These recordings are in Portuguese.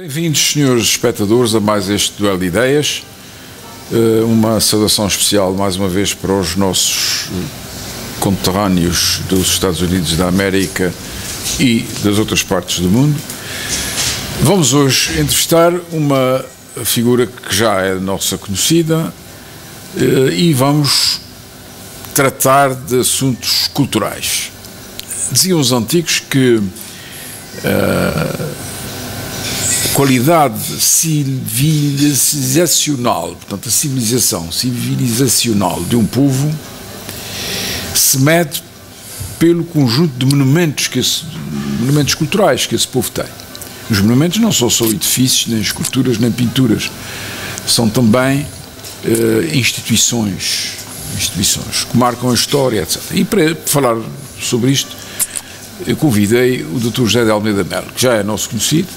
Bem-vindos, senhores espectadores, a mais este Duelo de Ideias. Uma saudação especial, mais uma vez, para os nossos conterrâneos dos Estados Unidos da América e das outras partes do mundo. Vamos hoje entrevistar uma figura que já é nossa conhecida e vamos tratar de assuntos culturais. Diziam os antigos que qualidade civilizacional, portanto a civilizacional de um povo se mede pelo conjunto de monumentos culturais que esse povo tem. Os monumentos não são só edifícios, nem esculturas, nem pinturas, são também instituições que marcam a história, etc. E para falar sobre isto, eu convidei o Dr. José de Almeida Melo, que já é nosso conhecido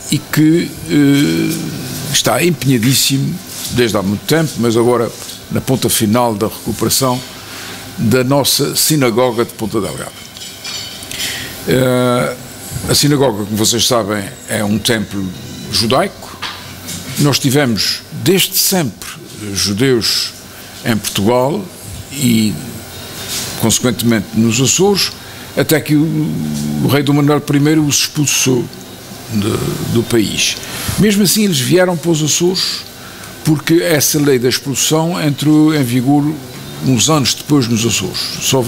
e que está empenhadíssimo desde há muito tempo, mas agora na ponta final da recuperação da nossa sinagoga de Ponta Delgada. A sinagoga, como vocês sabem, é um templo judaico. Nós tivemos desde sempre judeus em Portugal e, consequentemente, nos Açores, até que o rei Dom Manuel I os expulsou do país. Mesmo assim, eles vieram para os Açores porque essa lei da expulsão entrou em vigor uns anos depois nos Açores. Só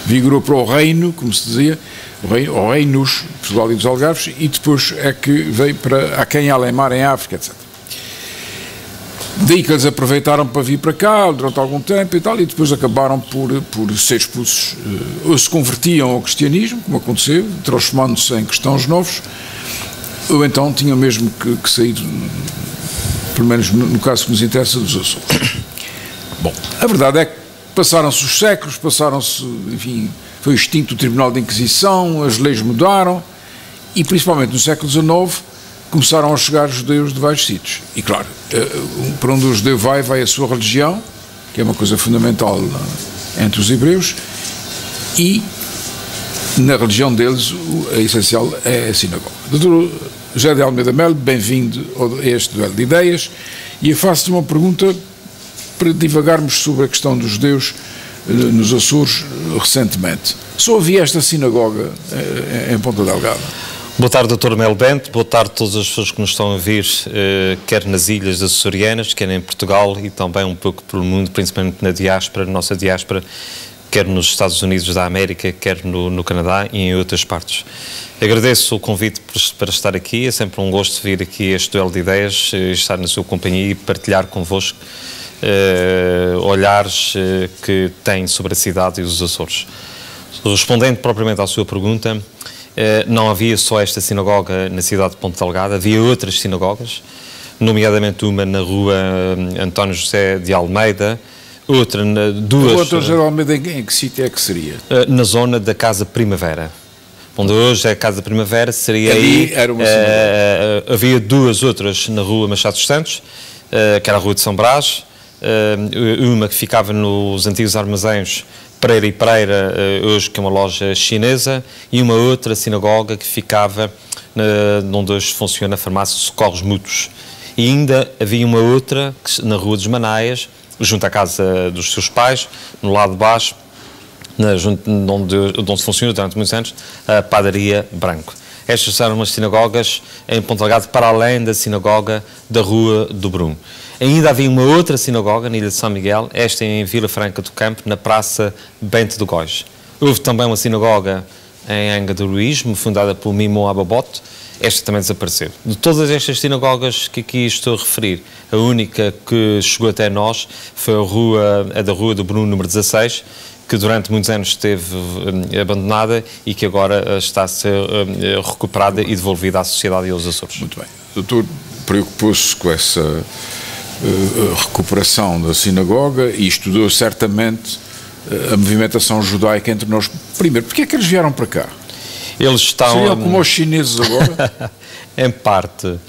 vigorou para o reino, como se dizia, o reinos, Portugal e dos Algarves, e depois é que veio para Aquém Alemar, em África, etc. Daí que eles aproveitaram para vir para cá durante algum tempo e tal, e depois acabaram por ser expulsos, ou se convertiam ao cristianismo, como aconteceu, transformando-se em cristãos novos, ou então tinham mesmo que sair, pelo menos no caso que nos interessa, dos Açores. Bom, a verdade é que passaram-se os séculos, enfim, foi extinto o Tribunal de Inquisição, as leis mudaram, e principalmente no século XIX começaram a chegar judeus de vários sítios. E claro, para onde o judeu vai a sua religião, que é uma coisa fundamental entre os hebreus, e na religião deles, a essencial é a sinagoga. Dr. José de Almeida Melo, bem-vindo a este Duelo de Ideias, e eu faço-te uma pergunta para divagarmos sobre a questão dos judeus nos Açores recentemente. Só havia esta sinagoga em Ponta Delgada? Boa tarde, Dr. Melo Bento, boa tarde a todas as pessoas que nos estão a vir, quer nas ilhas açorianas, quer em Portugal e também um pouco pelo mundo, principalmente na diáspora, nossa diáspora, quer nos Estados Unidos da América, quer no Canadá e em outras partes. Agradeço o convite para estar aqui, é sempre um gosto vir aqui a este Duelo de Ideias, estar na sua companhia e partilhar convosco olhares que têm sobre a cidade e os Açores. Respondendo propriamente à sua pergunta, não havia só esta sinagoga na cidade de Ponta Delgada, havia outras sinagogas, nomeadamente uma na rua António José de Almeida, outra na duas... O António José de Almeida em que sítio é que seria? Na zona da Casa Primavera. Onde hoje é a Casa Primavera, seria ali, era uma sinagoga. Havia duas outras na rua Machado dos Santos, que era a rua de São Brás, uma que ficava nos antigos armazéns Pereira e Pereira, hoje que é uma loja chinesa, e uma outra sinagoga que ficava onde hoje funciona a farmácia Socorros Mútuos. E ainda havia uma outra na Rua dos Manaias, junto à casa dos seus pais, no lado de baixo, onde funciona durante muitos anos a Padaria Branco. Estas eram umas sinagogas em Ponta Delgada, para além da sinagoga da Rua do Brum. Ainda havia uma outra sinagoga na Ilha de São Miguel, esta em Vila Franca do Campo, na Praça Bento do Góis. Houve também uma sinagoga em Anga do Heroísmo, fundada por Mimon Ababote, esta também desapareceu. De todas estas sinagogas que aqui estou a referir, a única que chegou até nós foi a da Rua do Brum, número 16, que durante muitos anos esteve abandonada e que agora está a ser recuperada e devolvida à sociedade e aos Açores. Muito bem. O doutor preocupou-se com essa recuperação da sinagoga e estudou certamente a movimentação judaica entre nós. Primeiro, porque é que eles vieram para cá? Eles estão... Seriam como os chineses agora? Em parte.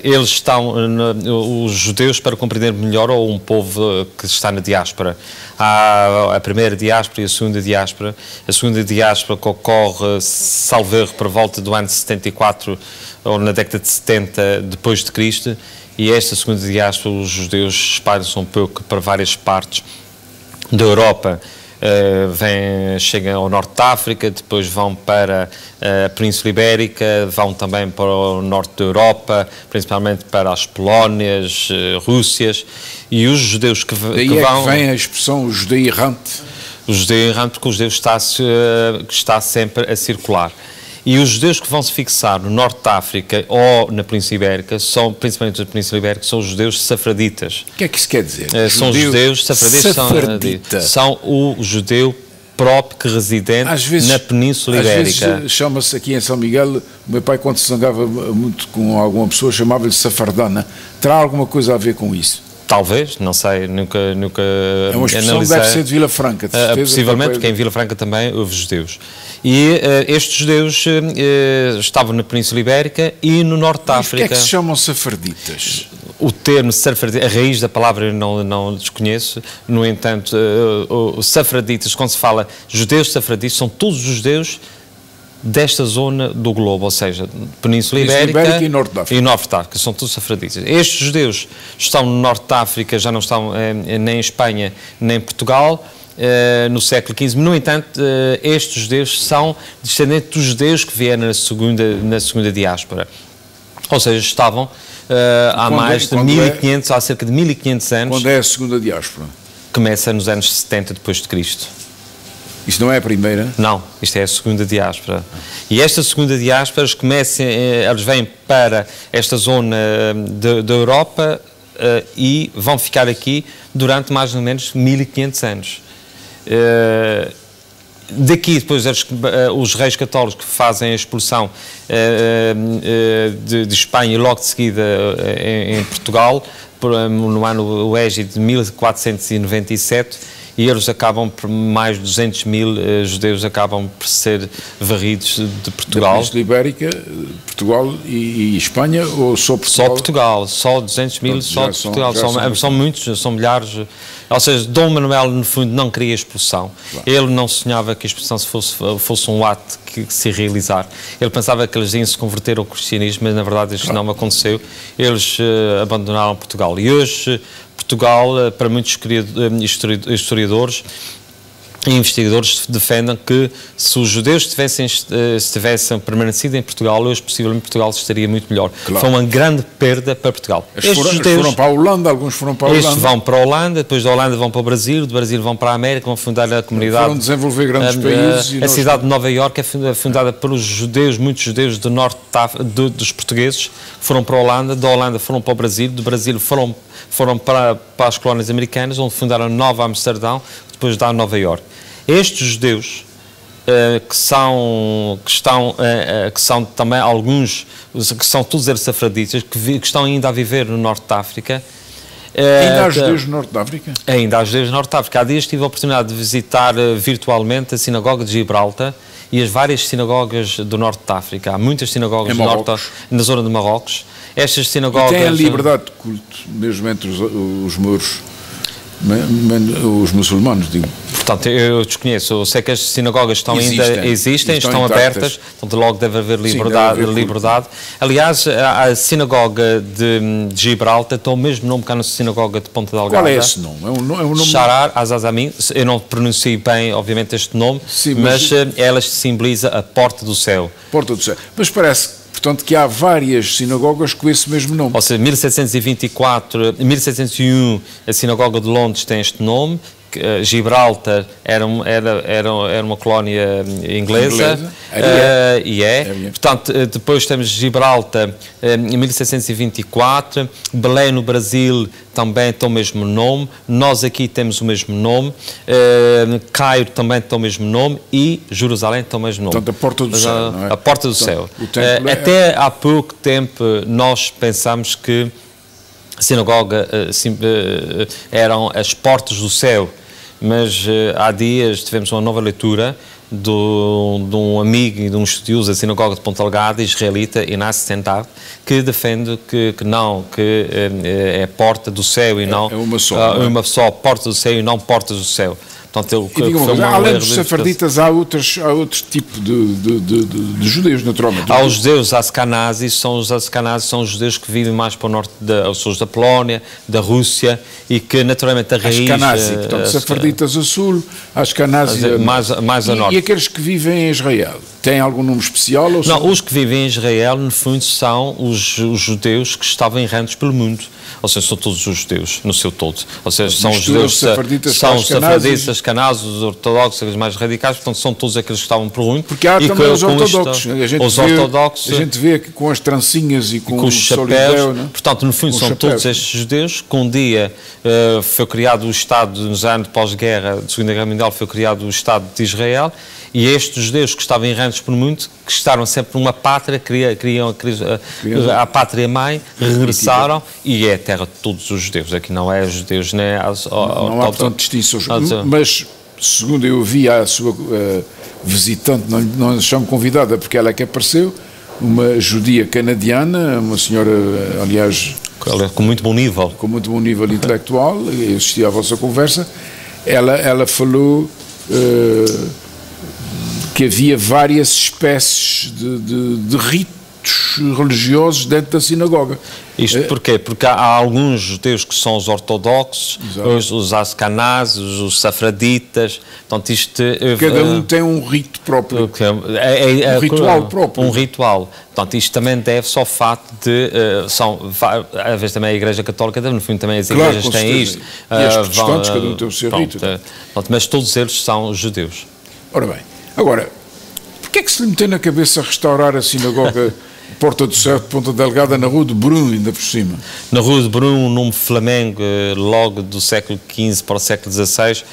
eles estão, os judeus, para compreender melhor, ou um povo que está na diáspora. Há a primeira diáspora e a segunda diáspora. A segunda diáspora que ocorre, salvo erro, por volta do ano 74 ou na década de 70 depois de Cristo, e esta segunda diáspora, os judeus espalham-se um pouco para várias partes da Europa. Chegam ao norte da África, depois vão para a Península Ibérica, vão também para o norte da Europa, principalmente para as Polónias, Rússias, e os judeus que vão... Daí é que vem a expressão o judeu errante. O judeu errante, porque o judeu está sempre a circular. E os judeus que vão se fixar no norte da África ou na Península Ibérica, principalmente na Península Ibérica, são os judeus safraditas. O que é que isso quer dizer? São os judeus safraditas, são o judeu próprio que residente na Península Ibérica. Às vezes chama-se aqui em São Miguel, o meu pai, quando se zangava muito com alguma pessoa, chamava-lhe safardana. Terá alguma coisa a ver com isso? Talvez, não sei, nunca é uma expressão que deve ser de Vila Franca, de certeza. Possivelmente, porque em Vila Franca também houve judeus. E estes judeus estavam na Península Ibérica e no norte da África. Mas que é que se chamam safarditas? O termo safardita, a raiz da palavra eu não desconheço, no entanto, os safraditas, quando se fala judeus safraditas, são todos os judeus desta zona do globo, ou seja, Península Ibérica e Norte da África. E Norte da África, são todos safraditas. Estes judeus estão no Norte da África, já não estão nem em Espanha, nem em Portugal, no século XV. No entanto, estes judeus são descendentes dos judeus que vieram na segunda diáspora. Ou seja, estavam há mais de 1500, há cerca de 1500 anos. Quando é a segunda diáspora? Começa nos anos 70 depois de Cristo. Isso não é a primeira? Não, isto é a segunda diáspora. E esta segunda diáspora, eles vêm para esta zona da Europa e vão ficar aqui durante mais ou menos 1500 anos. Daqui, depois, os reis católicos que fazem a expulsão de Espanha e logo de seguida em Portugal, no ano o égide de 1497, e eles acabam por mais de 200 mil judeus acabam por ser varridos de Portugal. Da Península Ibérica, Portugal e Espanha, ou só Portugal? Só Portugal, só 200 mil, só de Portugal. São muitos, são milhares. Ou seja, Dom Manuel, no fundo, não queria a expulsão. Claro. Ele não sonhava que a expulsão fosse um ato que se realizar. Ele pensava que eles iam se converter ao cristianismo, mas na verdade isto não aconteceu. Eles abandonaram Portugal. E hoje Portugal, para muitos historiadores e investigadores, defendem que se os judeus tivessem permanecido em Portugal, hoje possivelmente Portugal estaria muito melhor. Claro. Foi uma grande perda para Portugal. Estes foram para a Holanda, alguns foram para a Holanda. Estes vão para a Holanda, depois da Holanda vão para o Brasil, do Brasil vão para a América, vão fundar a comunidade. Foram desenvolver grandes países. A cidade de Nova Iorque é fundada pelos judeus, muitos judeus do norte dos portugueses, foram para a Holanda, da Holanda foram para o Brasil, do Brasil foram para as colónias americanas, onde fundaram Nova Amsterdão, depois da Nova Iorque. Estes judeus, que são também alguns, que são todos eles safraditas, que estão ainda a viver no norte da África. Ainda há judeus no norte da África? Ainda há judeus no norte da África. Há dias tive a oportunidade de visitar virtualmente a sinagoga de Gibraltar e as várias sinagogas do norte da África. Há muitas sinagogas na zona de Marrocos. Estas sinagogas... E têm a liberdade de culto, mesmo entre os mouros, os muçulmanos, digo. Portanto, eu desconheço, eu sei que as sinagogas ainda existem, estão abertas, portanto logo deve haver liberdade. Aliás, a sinagoga de Gibraltar tem o mesmo nome que a nossa sinagoga de Ponta Delgada. Qual é esse nome? É um nome... Sharar Azazamin, eu não pronuncio bem, obviamente, este nome, sim, mas ela simboliza a Porta do Céu. Porta do Céu. Mas parece, portanto, que há várias sinagogas com esse mesmo nome. Ou seja, 1701, a sinagoga de Londres tem este nome. Gibraltar era uma colónia inglesa. Portanto, depois temos Gibraltar em 1724, Belém no Brasil também tem o mesmo nome, nós aqui temos o mesmo nome, Cairo também tem o mesmo nome e Jerusalém tem o mesmo nome. Portanto, a Porta do Céu, não é? A Porta do Céu. Até há pouco tempo nós pensamos que a sinagoga eram as portas do céu, mas há dias tivemos uma nova leitura de um amigo e de um estudioso da sinagoga de Ponta Delgada, israelita, Inácio Stendhal, que defende que é porta do céu e não... É uma só. Uma só, porta do céu e não portas do céu. Portanto, além dos safarditas, há outro tipo de judeus, naturalmente. Há os judeus ascanazes, são os judeus que vivem mais para o norte, os da Polónia, da Rússia, e que naturalmente a raiz... Ascanazi, portanto, safarditas a sul, Ascanazi mais a norte. E aqueles que vivem em Israel, têm algum nome especial? Ou não, os que vivem em Israel, no fundo, são os judeus que estavam errantes pelo mundo. Ou seja, são todos os judeus, no seu todo. Ou seja, são os judeus, são os safarditas, ascanazes, os ortodoxos, os mais radicais, portanto, são todos aqueles que estavam por ruim. Porque há também os ortodoxos. A gente vê que com as trancinhas e com os chapéus, portanto, no fundo, são todos estes judeus, que um dia foi criado o Estado, nos anos pós-guerra, da Segunda Guerra Mundial, foi criado o Estado de Israel, e estes judeus que estavam errantes por muito, que estavam sempre numa pátria, queriam a pátria-mãe, regressaram, e é a terra de todos os judeus. Aqui não é judeus, nem não há, portanto, distinções. Mas, segundo eu vi, a sua visitante, não a chamo convidada, porque ela é que apareceu, uma judia canadiana, uma senhora, aliás... Com muito bom nível. Com muito bom nível intelectual, eu assisti à vossa conversa, ela falou... que havia várias espécies de ritos religiosos dentro da sinagoga. Isto porquê? Porque há alguns judeus que são os ortodoxos, os ascanazes, os safraditas, portanto isto... Cada um tem um rito próprio, um ritual próprio. Um ritual. Portanto, isto também deve-se ao facto de... às vezes também a Igreja Católica, no fundo também as igrejas têm isto. E os protestantes, cada um tem o seu rito. Mas todos eles são judeus. Ora bem, agora, porquê é que se lhe meteu na cabeça restaurar a sinagoga Porta do Céu de Ponta Delgada na Rua de Brum, ainda por cima? Na Rua de Brum, um nome flamengo, logo do século XV para o século XVI.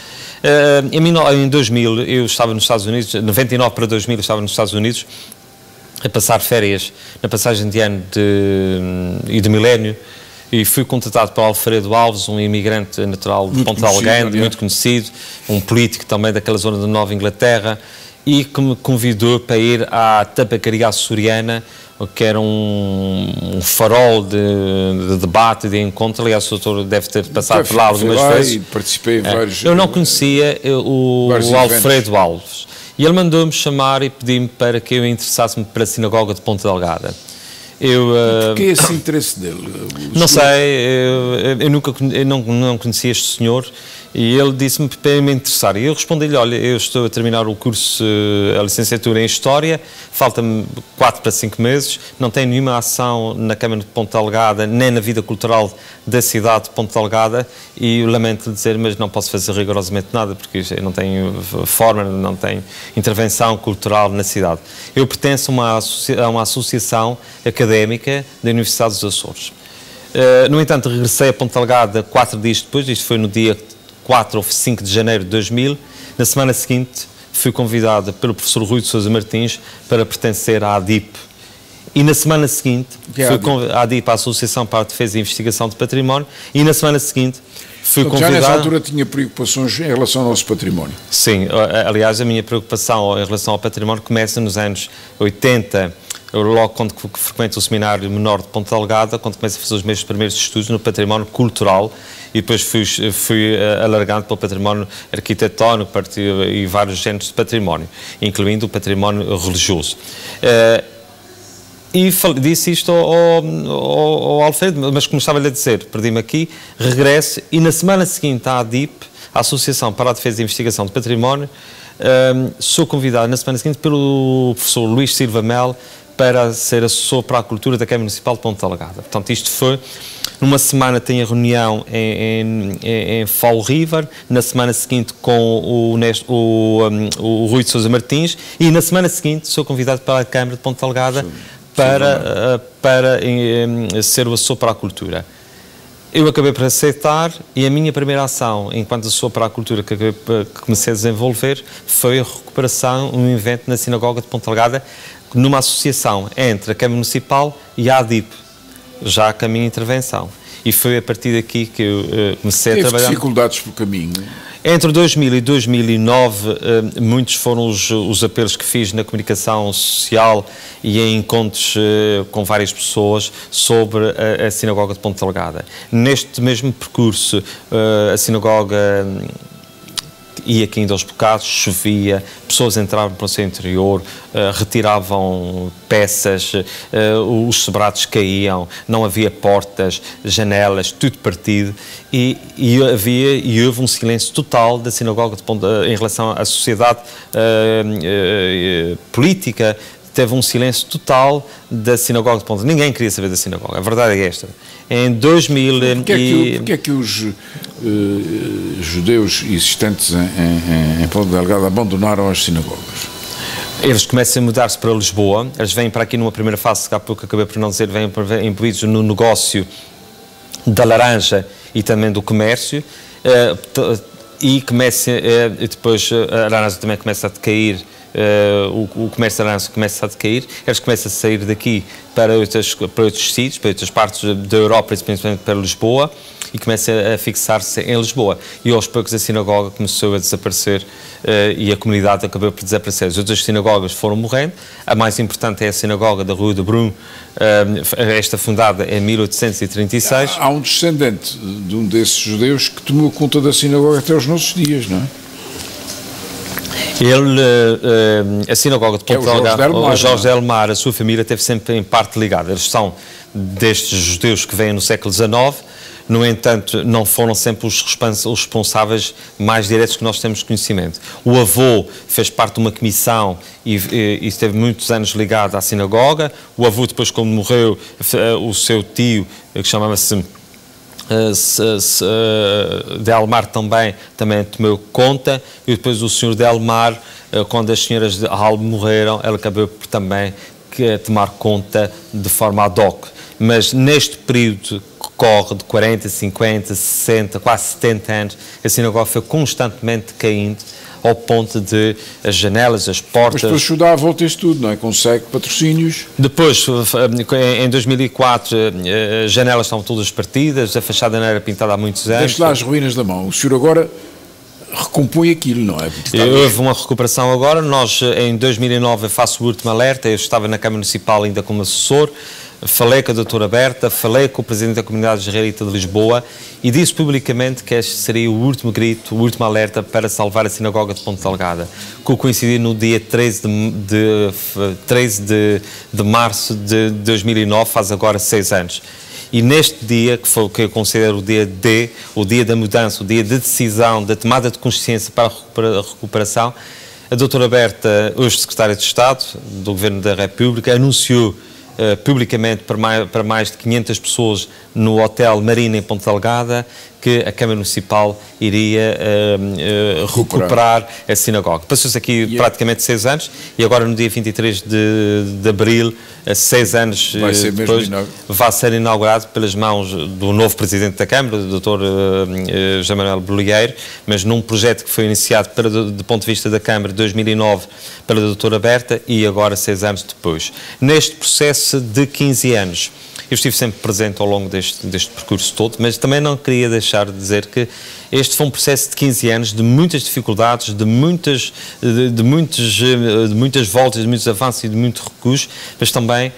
Em 2000, eu estava nos Estados Unidos, 99 para 2000, eu estava nos Estados Unidos, a passar férias na passagem de ano e de milénio, e fui contatado por Alfredo Alves, um imigrante natural de Ponta Delgada, muito conhecido, um político também daquela zona da Nova Inglaterra, e que me convidou para ir à tabacaria açoriana, que era um farol de debate, de encontro. Aliás, o doutor deve ter passado por lá algumas vezes. E participei em vários... Eu não conhecia o Alfredo Alves, e ele mandou-me chamar e pediu-me para que eu interessasse-me para a sinagoga de Ponta Delgada. Porquê esse interesse dele? Não sei, eu não conhecia este senhor, e ele disse-me para me interessar. E eu respondi-lhe: olha, eu estou a terminar o curso, a licenciatura em História, falta-me 4 para 5 meses, não tenho nenhuma ação na Câmara de Ponta Delgada, nem na vida cultural da cidade de Ponta Delgada, e lamento dizer, mas não posso fazer rigorosamente nada, porque eu não tenho forma, não tenho intervenção cultural na cidade. Eu pertenço a uma associação académica da Universidade dos Açores. No entanto, regressei a Ponta Delgada 4 dias depois, isto foi no dia 4 ou 5 de janeiro de 2000. Na semana seguinte fui convidado pelo professor Rui de Sousa Martins para pertencer à ADIP. E na semana seguinte, a ADIP, a Associação para a Defesa e Investigação de Património, e na semana seguinte fui convidado... Já nessa altura tinha preocupações em relação ao nosso património? Sim, aliás, a minha preocupação em relação ao património começa nos anos 80, logo quando frequento o Seminário Menor de Ponta Delgada, quando começo a fazer os meus primeiros estudos no património cultural, e depois fui alargando para o património arquitetónico e vários géneros de património, incluindo o património religioso. E disse isto ao Alfredo, mas como estava-lhe a dizer, perdi-me aqui, regresso, e na semana seguinte à ADIP, a Associação para a Defesa e Investigação de Património, sou convidado na semana seguinte pelo professor Luís Silva Mel para ser assessor para a cultura da Câmara Municipal de Ponta Delgada. Portanto, isto foi, numa semana tem a reunião em Fall River, na semana seguinte com o Rui de Sousa Martins, e na semana seguinte sou convidado para a Câmara de Ponta Delgada para ser o assessor para a cultura. Eu acabei por aceitar, e a minha primeira ação, enquanto assessor para a cultura que comecei a desenvolver, foi a recuperação, um evento na Sinagoga de Ponta Delgada, numa associação entre a Câmara Municipal e a ADIP, já com a minha intervenção. e foi a partir daqui que eu comecei a trabalhar. Dificuldades pelo caminho? Entre 2000 e 2009, muitos foram os apelos que fiz na comunicação social e em encontros com várias pessoas sobre a sinagoga de Ponta Delgada. Neste mesmo percurso, a sinagoga ia caindo aos bocados, chovia, pessoas entravam para o seu interior, retiravam peças, os sobrados caíam, não havia portas, janelas, tudo partido, e houve um silêncio total da sinagoga de Ponta, em relação à sociedade política. Teve um silêncio total da sinagoga de Ponta. Ninguém queria saber da sinagoga, a verdade é esta. Em 2000 Porquê é que os judeus existentes em Ponta Delgada abandonaram as sinagogas? Eles começam a mudar-se para Lisboa, eles vêm para aqui numa primeira fase, que há pouco acabei por não dizer, vêm imbuídos no negócio da laranja e também do comércio, e depois a laranja também começa a decair. O comércio de laranja começa a decair, eles começam a sair daqui para outros sítios, para outras partes da Europa, principalmente para Lisboa, e começa a fixar-se em Lisboa. E aos poucos a sinagoga começou a desaparecer e a comunidade acabou por desaparecer. As outras sinagogas foram morrendo. A mais importante é a sinagoga da Rua de Brum, esta fundada em 1836. Há um descendente de um desses judeus que tomou conta da sinagoga até aos nossos dias, não é? A sinagoga de Ponta Delgada, o Jorge Delmar, a sua família esteve sempre em parte ligada. Eles são destes judeus que vêm no século XIX, no entanto, não foram sempre os responsáveis mais diretos que nós temos conhecimento. O avô fez parte de uma comissão e esteve muitos anos ligado à sinagoga. O avô, depois, quando morreu, o seu tio, que chamava-se Delmar, também tomou conta, e depois o senhor Delmar, quando as senhoras de Albe morreram, ele acabou por também tomar conta de forma ad hoc. Mas neste período que corre de 40, 50, 60, quase 70 anos, a sinagoga foi constantemente caindo, ao ponto de as janelas, as portas... Mas depois Judá volta isso tudo, não é? Consegue patrocínios. Depois, em 2004, as janelas estavam todas partidas, a fachada não era pintada há muitos anos. Deixe lá as ruínas da mão. O senhor agora recompõe aquilo, não é? Houve uma recuperação agora. Nós, em 2009, eu faço o último alerta. Eu estava na Câmara Municipal ainda como assessor. Falei com a doutora Berta, falei com o Presidente da Comunidade Israelita de Lisboa e disse publicamente que este seria o último grito, o último alerta para salvar a sinagoga de Ponta Delgada, que coincidiu no dia 13 de março de 2009, faz agora 6 anos. E neste dia, que foi o que eu considero o dia D, o dia da mudança, o dia de decisão, da tomada de consciência para a recuperação, a doutora Berta, hoje Secretária de Estado do Governo da República, anunciou publicamente para mais de 500 pessoas no Hotel Marina em Ponta Delgada que a Câmara Municipal iria recuperar a sinagoga. Passou-se aqui praticamente 6 anos e agora no dia 23 de abril, 6 anos depois, vai ser inaugurado pelas mãos do novo Presidente da Câmara, o Dr. José Manuel Bolieiro, mas num projeto que foi iniciado do ponto de vista da Câmara de 2009 pela doutora Berta e agora 6 anos depois. Neste processo de 15 anos, eu estive sempre presente ao longo deste percurso todo, mas também não queria deixar de dizer que este foi um processo de 15 anos, de muitas dificuldades, de muitas voltas, de muitos avanços e de muito recuo, mas também,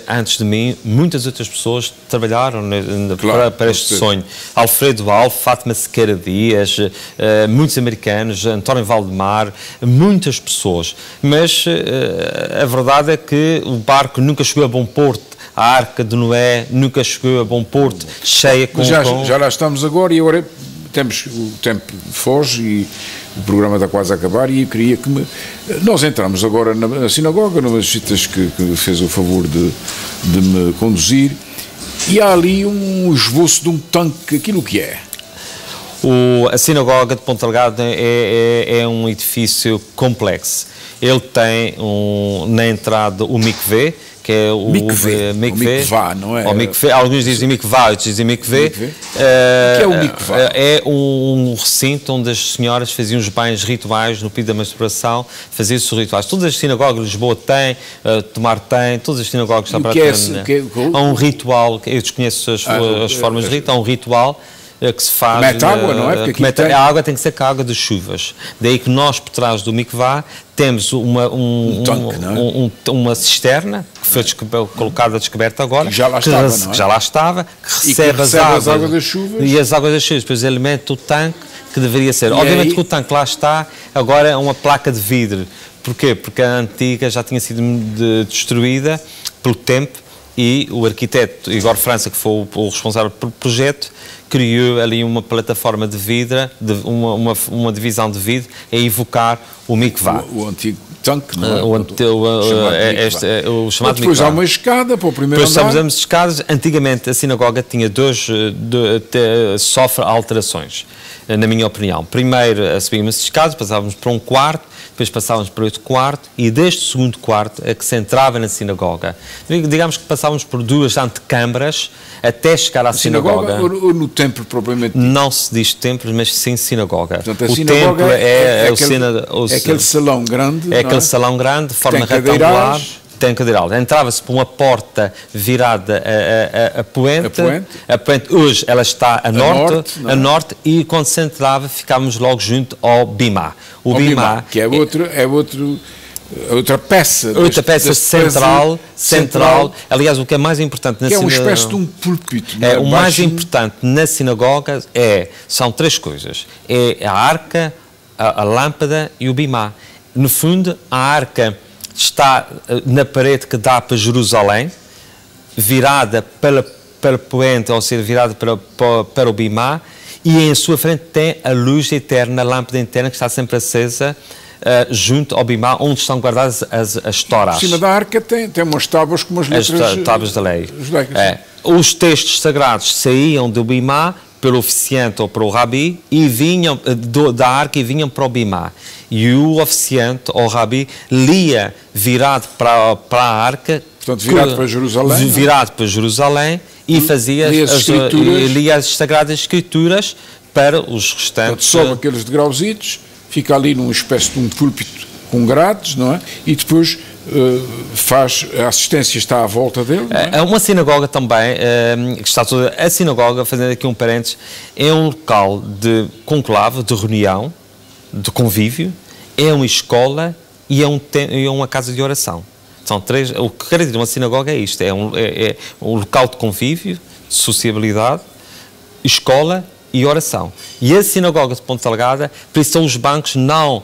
antes de mim, muitas outras pessoas trabalharam para este sonho. Alfredo Alves, Fátima Sequeira Dias, muitos americanos, António Valdemar, muitas pessoas. Mas a verdade é que o barco nunca chegou a bom porto. A Arca de Noé nunca chegou a bom porto, cheia com... Já lá estamos agora e agora o tempo foge e o programa está quase a acabar e eu queria que nós entramos agora na sinagoga, numas visitas que fez o favor de me conduzir, e há ali um esboço de um tanque, aquilo que é. A sinagoga de Ponta Delgada é um edifício complexo. Ele tem na entrada o mikvé, que é o mikvah, não é? Alguns dizem mikvah, outros dizem mikveh. O que é o mikvah? É um recinto onde as senhoras faziam os banhos rituais no período da menstruação, faziam-se os rituais. Todas as sinagogas, Lisboa tem, Tomar tem, todas as sinagogas estão praticamente. Há um ritual, eu desconheço as formas de rito, há um ritual que se faz... Mete água, não é? Porque a água tem que ser com a água das chuvas. Daí que nós, por trás do mikvah, temos uma cisterna que foi colocada descoberta agora, que já lá estava, que recebe as águas das chuvas. E as águas das chuvas, depois alimenta o tanque, que deveria ser. Obviamente que o tanque lá está, agora é uma placa de vidro. Porquê? Porque a antiga já tinha sido destruída pelo tempo e o arquiteto Igor França, que foi o responsável pelo projeto, criou ali uma plataforma de vidro, uma divisão de vidro, a evocar o mikvah. O antigo tanque, não é? O chamado depois mikvah. há uma escada para o primeiro andar. Depois estamos escadas. Antigamente a sinagoga tinha sofre alterações, na minha opinião. Primeiro subíamos as escadas, passávamos para um quarto, depois passávamos para outro quarto, e deste segundo quarto é que se entrava na sinagoga. Digamos que passávamos por duas antecâmaras até chegar à sinagoga. Ou no templo propriamente? Não se diz templo, mas sim sinagoga. Portanto, a sinagoga é aquele salão grande. É aquele salão grande, de forma retangular. Tem cadeirales. Entrava-se por uma porta virada a poente. A poente hoje ela está a norte, e quando se entrava ficávamos logo junto ao Bimá. O Bimá, que é outra peça. Outra peça central. Aliás, o que é mais importante na sinagoga... é uma espécie de um púlpito. O mais importante na sinagoga são três coisas. É a arca, a lâmpada e o Bimá. No fundo, a arca está na parede que dá para Jerusalém, virada para poente, ou seja, virada para o Bimá, e em sua frente tem a luz eterna, a lâmpada eterna, que está sempre acesa, junto ao Bimá, onde estão guardadas as Torás. Em cima da arca tem umas tábuas com umas letras... As tábuas da lei. Os textos sagrados saíam do Bimá pelo oficiante ou para o rabi e vinham da arca e vinham para o Bimá. E o oficiante ou rabi lia virado para a arca. Portanto, virado para Jerusalém. Virado para Jerusalém e fazia lia as Sagradas Escrituras para os restantes. Portanto, sobe aqueles degrauzitos, fica ali numa espécie de um púlpito com grades, não é? E depois a assistência está à volta dele. É uma sinagoga também, que está toda... A sinagoga, fazendo aqui um parênteses, é um local de conclave, de reunião, de convívio, é uma escola e é uma casa de oração. São três... O que quer dizer uma sinagoga é isto, é um local de convívio, de sociabilidade, escola e oração. E a sinagoga de Ponta Delgada, por isso são os bancos não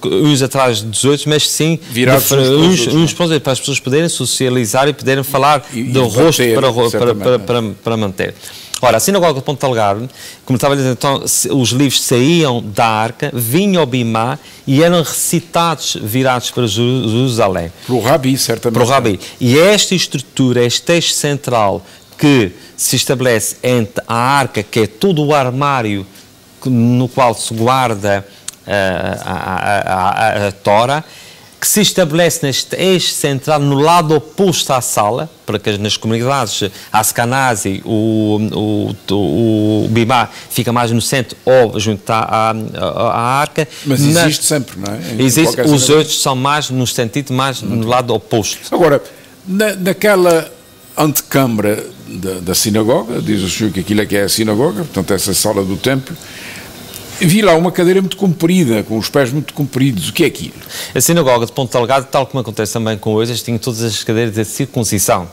uns atrás dos outros, mas sim virados uns para os outros, para as pessoas poderem socializar e poderem falar do rosto para manter. Ora, a sinagoga de Ponta Delgada, como estava a dizer, então, os livros saíam da arca, vinham ao Bimá e eram recitados virados para Jerusalém. Para o rabi, certamente. Para o rabi. E esta estrutura, este eixo central que se estabelece entre a arca, que é todo o armário no qual se guarda a Tora, que se estabelece neste eixo central no lado oposto à sala, para que nas comunidades Askenazi, o Bimá fica mais no centro ou junto à arca. Mas existe sempre, não é? Existe, os outros são mais no sentido, mais no lado oposto. Agora, naquela antecâmara da sinagoga, diz o senhor que aquilo é que é a sinagoga, portanto essa sala do templo, vi lá uma cadeira muito comprida, com os pés muito compridos. O que é aquilo? A sinagoga de Ponta Delgada, tal como acontece também com hoje, tinha todas as cadeiras de circuncisão.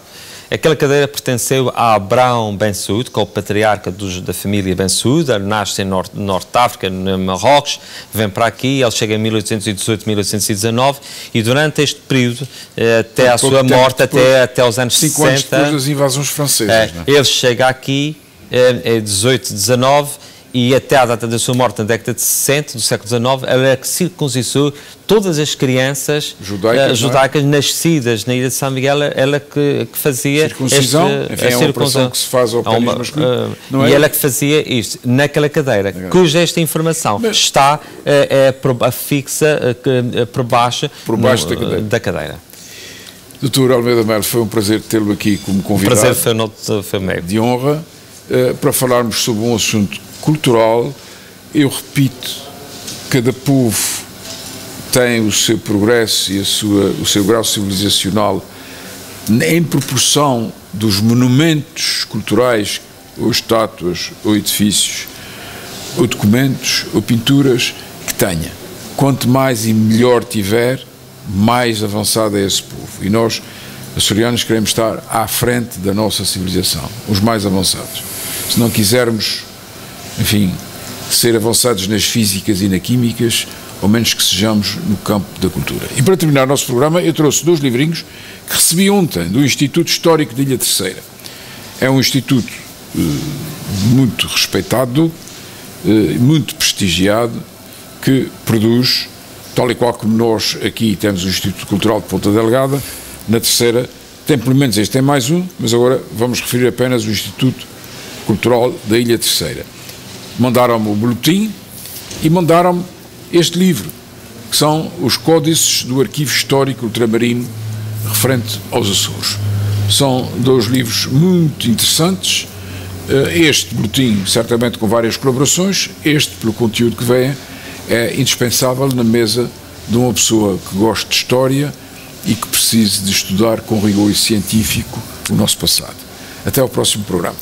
Aquela cadeira pertenceu a Abraão Ben Saud, que é o patriarca da família Ben Saud, nasce em Norte de África, no Marrocos, vem para aqui, ele chega em 1818, 1819, e durante este período, até à sua morte, até aos anos 60... 5 anos depois das invasões francesas, não é? Ele chega aqui, em 18, 19, e até à data da sua morte, na década de 60, do século XIX, ela é que circuncisou todas as crianças judaicas nascidas na ilha de São Miguel, ela que fazia... Circuncisão? É uma operação que se faz ao pênis masculino. E ela que fazia isto, naquela cadeira, cuja esta informação está fixa por baixo da cadeira. Dr. Almeida Melo, foi um prazer tê-lo aqui como convidado. O prazer foi meu. De honra, para falarmos sobre um assunto cultural. Eu repito, cada povo tem o seu progresso e o seu grau civilizacional em proporção dos monumentos culturais, ou estátuas, ou edifícios, ou documentos, ou pinturas que tenha. Quanto mais e melhor tiver, mais avançado é esse povo. E nós, açorianos, queremos estar à frente da nossa civilização, os mais avançados. Se não quisermos, enfim, ser avançados nas físicas e nas químicas, ao menos que sejamos no campo da cultura. E para terminar o nosso programa, eu trouxe 2 livrinhos que recebi ontem do Instituto Histórico de Ilha Terceira. É um instituto muito respeitado, muito prestigiado, que produz, tal e qual como nós aqui temos o Instituto Cultural de Ponta Delgada, na Terceira tem pelo menos este, tem mais um, mas agora vamos referir apenas o Instituto Cultural da Ilha Terceira. Mandaram-me o boletim e mandaram-me este livro, que são os códices do Arquivo Histórico Ultramarino referente aos Açores. São 2 livros muito interessantes. Este boletim, certamente com várias colaborações, este, pelo conteúdo que vem, é indispensável na mesa de uma pessoa que goste de história e que precise de estudar com rigor científico o nosso passado. Até ao próximo programa.